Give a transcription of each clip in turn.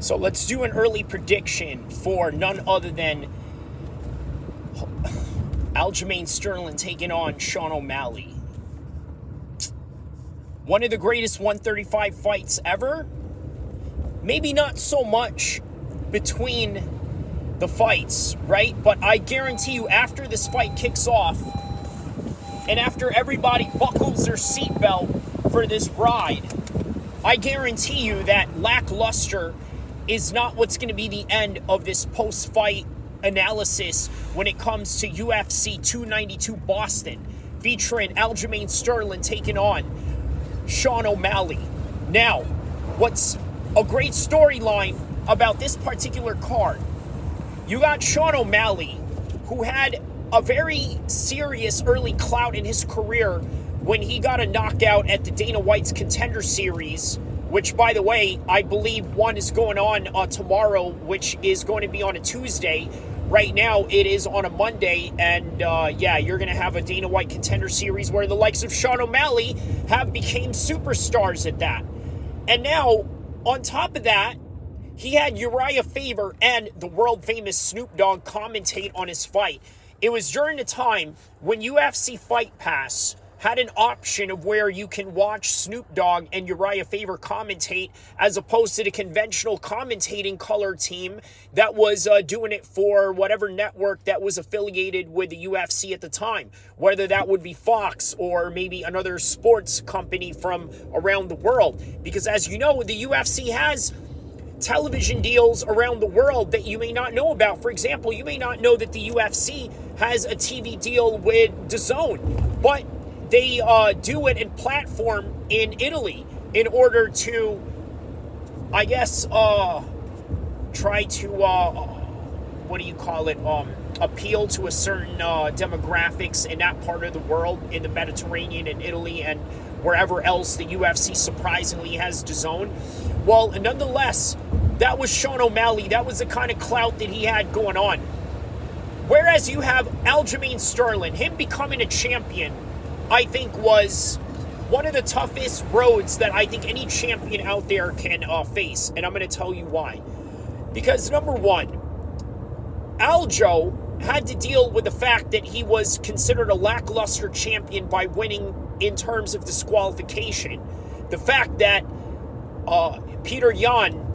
So let's do an early prediction for none other than Aljamain Sterling taking on Sean O'Malley. One of the greatest 135 fights ever. Maybe not so much between the fights, right? But I guarantee you, after this fight kicks off, and after everybody buckles their seatbelt for this ride, I guarantee you that lackluster is not what's going to be the end of this post-fight analysis when it comes to UFC 292 Boston, featuring Aljamain Sterling taking on Sean O'Malley. Now, what's a great storyline about this particular card? You got Sean O'Malley, who had a very serious early clout in his career when he got a knockout at the Dana White's Contender Series, which, by the way, I believe one is going on tomorrow, which is going to be on a Tuesday. Right now, it is on a Monday, and you're going to have a Dana White Contender Series where the likes of Sean O'Malley have became superstars at that. And now, on top of that, he had Uriah Faber and the world-famous Snoop Dogg commentate on his fight. It was during the time when UFC Fight Pass had an option of where you can watch Snoop Dogg and Uriah Faber commentate as opposed to the conventional commentating color team that was doing it for whatever network that was affiliated with the UFC at the time, whether that would be Fox or maybe another sports company from around the world. Because as you know, the UFC has television deals around the world that you may not know about. For example, you may not know that the UFC has a TV deal with DAZN, but they do it and platform in Italy in order to, I guess, try to, appeal to a certain demographics in that part of the world, in the Mediterranean and Italy and wherever else the UFC surprisingly has DAZN. Well, nonetheless, that was Sean O'Malley. That was the kind of clout that he had going on. Whereas you have Aljamain Sterling, him becoming a champion, I think was one of the toughest roads that I think any champion out there can face. And I'm going to tell you why. Because number one, Aljo had to deal with the fact that he was considered a lackluster champion by winning in terms of disqualification. The fact that Peter Yan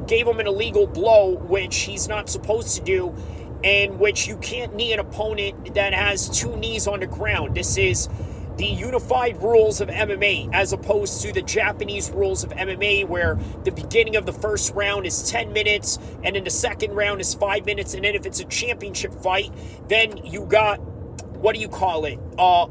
gave him an illegal blow, which he's not supposed to do, in which you can't knee an opponent that has two knees on the ground. This is the unified rules of MMA as opposed to the Japanese rules of MMA where the beginning of the first round is 10 minutes and then the second round is 5 minutes, and then if it's a championship fight, then you got,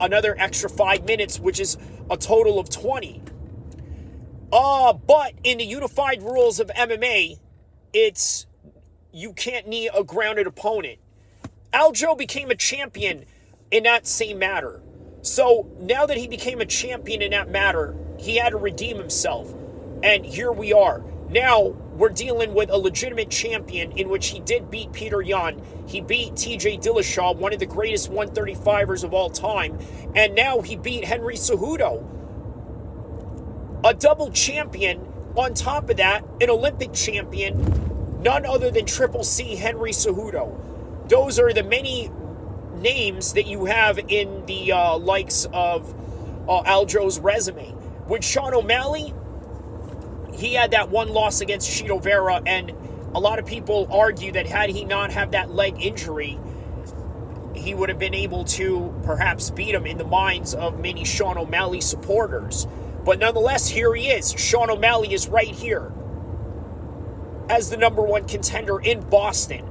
another extra 5 minutes, which is a total of 20. But in the unified rules of MMA, it's you can't knee a grounded opponent. Aljo became a champion in that same matter. So now that he became a champion in that matter, he had to redeem himself. And here we are. Now we're dealing with a legitimate champion in which he did beat Peter Yan. He beat TJ Dillashaw, one of the greatest 135ers of all time. And now he beat Henry Cejudo, a double champion. On top of that, an Olympic champion, none other than Triple C Henry Cejudo. Those are the many names that you have in the likes of Aljo's resume. With Sean O'Malley, he had that one loss against Chito Vera, and a lot of people argue that had he not had that leg injury, he would have been able to perhaps beat him in the minds of many Sean O'Malley supporters. But nonetheless, here he is. Sean O'Malley is right here as the number one contender in Boston.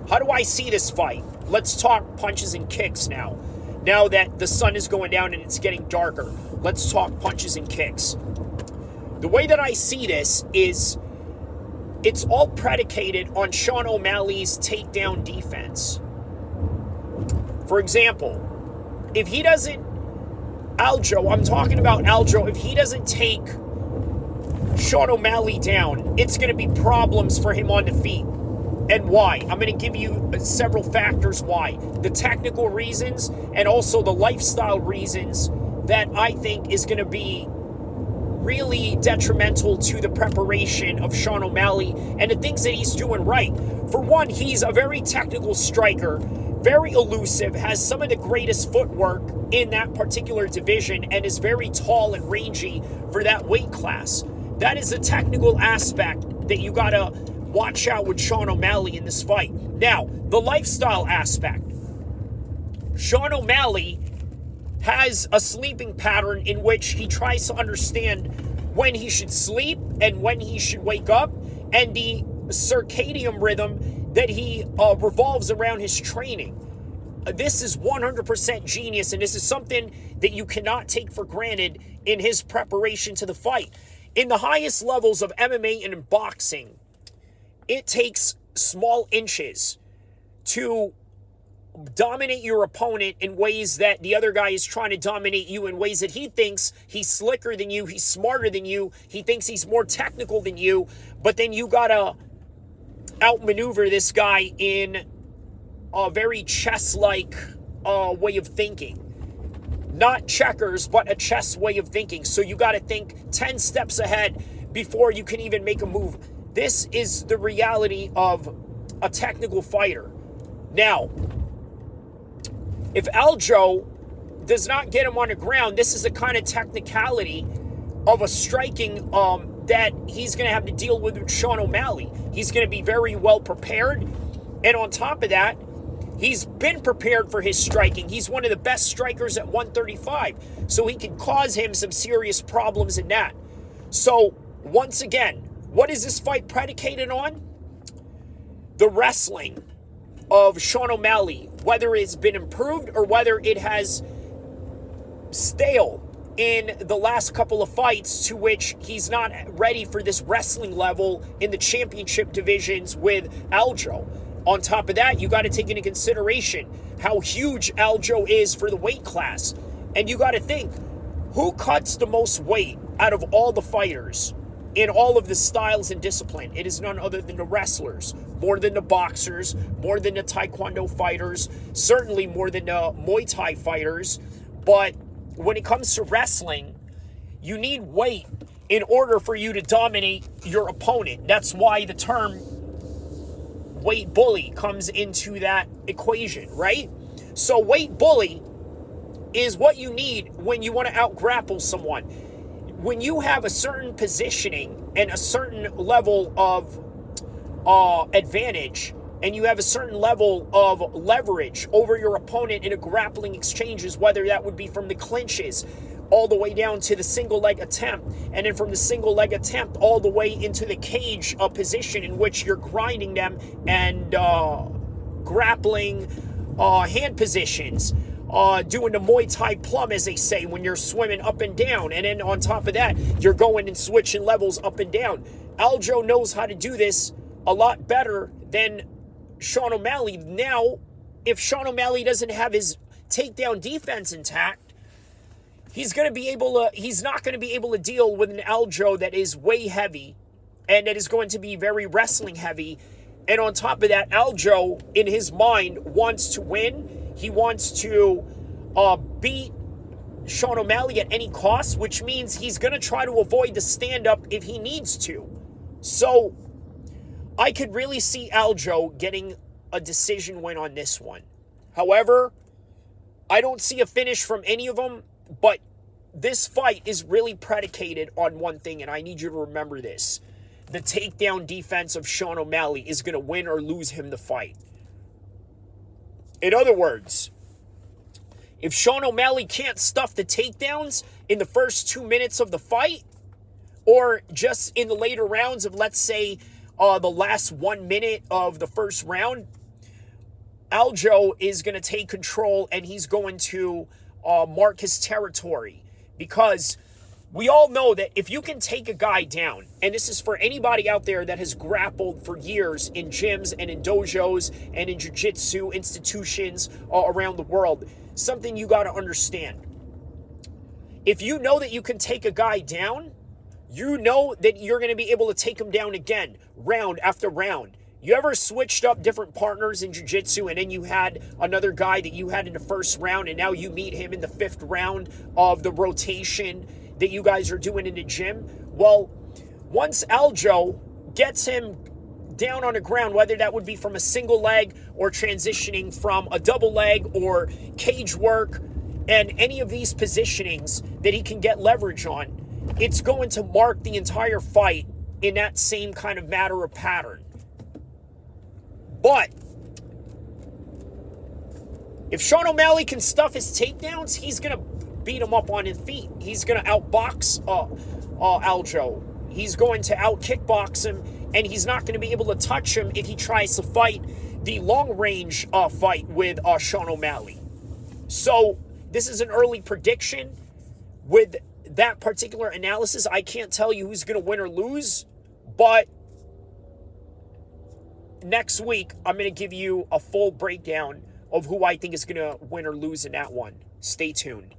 How do I see this fight? Let's talk punches and kicks now. Now that the sun is going down and it's getting darker, let's talk punches and kicks. The way that I see this is it's all predicated on Sean O'Malley's takedown defense. For example, if he doesn't, I'm talking about Aljo, if he doesn't take Sean O'Malley down, it's going to be problems for him on the feet. And why? I'm going to give you several factors why. The technical reasons and also the lifestyle reasons that I think is going to be really detrimental to the preparation of Sean O'Malley and the things that he's doing right. For one, he's a very technical striker, very elusive, has some of the greatest footwork in that particular division, and is very tall and rangy for that weight class. That is a technical aspect that you got to watch out with Sean O'Malley in this fight. Now, the lifestyle aspect. Sean O'Malley has a sleeping pattern in which he tries to understand when he should sleep and when he should wake up, and the circadian rhythm that he revolves around his training. This is 100% genius, and this is something that you cannot take for granted in his preparation to the fight. In the highest levels of MMA and in boxing, it takes small inches to dominate your opponent in ways that the other guy is trying to dominate you, in ways that he thinks he's slicker than you, he's smarter than you, he thinks he's more technical than you, but then you gotta outmaneuver this guy in a very chess-like way of thinking. Not checkers, but a chess way of thinking. So you gotta think 10 steps ahead before you can even make a move. This is the reality of a technical fighter. Now, if Aljo does not get him on the ground, this is the kind of technicality of a striking that he's going to have to deal with Sean O'Malley. He's going to be very well prepared. And on top of that, he's been prepared for his striking. He's one of the best strikers at 135. So he can cause him some serious problems in that. So, once again, what is this fight predicated on? The wrestling of Sean O'Malley, whether it's been improved or whether it has stale in the last couple of fights, to which he's not ready for this wrestling level in the championship divisions with Aljo. On top of that, you got to take into consideration how huge Aljo is for the weight class. And you got to think, who cuts the most weight out of all the fighters in all of the styles and discipline? It is none other than the wrestlers, more than the boxers, more than the taekwondo fighters, certainly more than the Muay Thai fighters. But when it comes to wrestling, you need weight in order for you to dominate your opponent. That's why the term weight bully comes into that equation, right? So weight bully is what you need when you want to out-grapple someone. When you have a certain positioning and a certain level of advantage, and you have a certain level of leverage over your opponent in a grappling exchanges, whether that would be from the clinches all the way down to the single leg attempt, and then from the single leg attempt all the way into the cage position in which you're grinding them and grappling hand positions, doing the Muay Thai plum, as they say, when you're swimming up and down. And then on top of that, you're going and switching levels up and down. Aljo knows how to do this a lot better than Sean O'Malley. Now, if Sean O'Malley doesn't have his takedown defense intact, he's not going to be able to deal with an Aljo that is way heavy and that is going to be very wrestling heavy. And on top of that, Aljo, in his mind, wants to win. He wants to beat Sean O'Malley at any cost, which means he's going to try to avoid the stand-up if he needs to. So I could really see Aljo getting a decision win on this one. However, I don't see a finish from any of them, but this fight is really predicated on one thing, and I need you to remember this. The takedown defense of Sean O'Malley is going to win or lose him the fight. In other words, if Sean O'Malley can't stuff the takedowns in the first 2 minutes of the fight, or just in the later rounds of, let's say, the last 1 minute of the first round, Aljo is going to take control and he's going to mark his territory. Because we all know that if you can take a guy down, and this is for anybody out there that has grappled for years in gyms and in dojos and in jiu-jitsu institutions around the world, something you got to understand. If you know that you can take a guy down, you know that you're going to be able to take him down again, round after round. You ever switched up different partners in jiu-jitsu and then you had another guy that you had in the first round and now you meet him in the fifth round of the rotation that you guys are doing in the gym. Well, once Aljo gets him down on the ground, whether that would be from a single leg or transitioning from a double leg or cage work and any of these positionings that he can get leverage on, it's going to mark the entire fight in that same kind of matter of pattern. But if Sean O'Malley can stuff his takedowns, he's going to beat him up on his feet. He's going to outbox Aljo. He's going to out-kickbox him, and he's not going to be able to touch him if he tries to fight the long-range fight with Sean O'Malley. So this is an early prediction. With that particular analysis, I can't tell you who's going to win or lose, but next week, I'm going to give you a full breakdown of who I think is going to win or lose in that one. Stay tuned.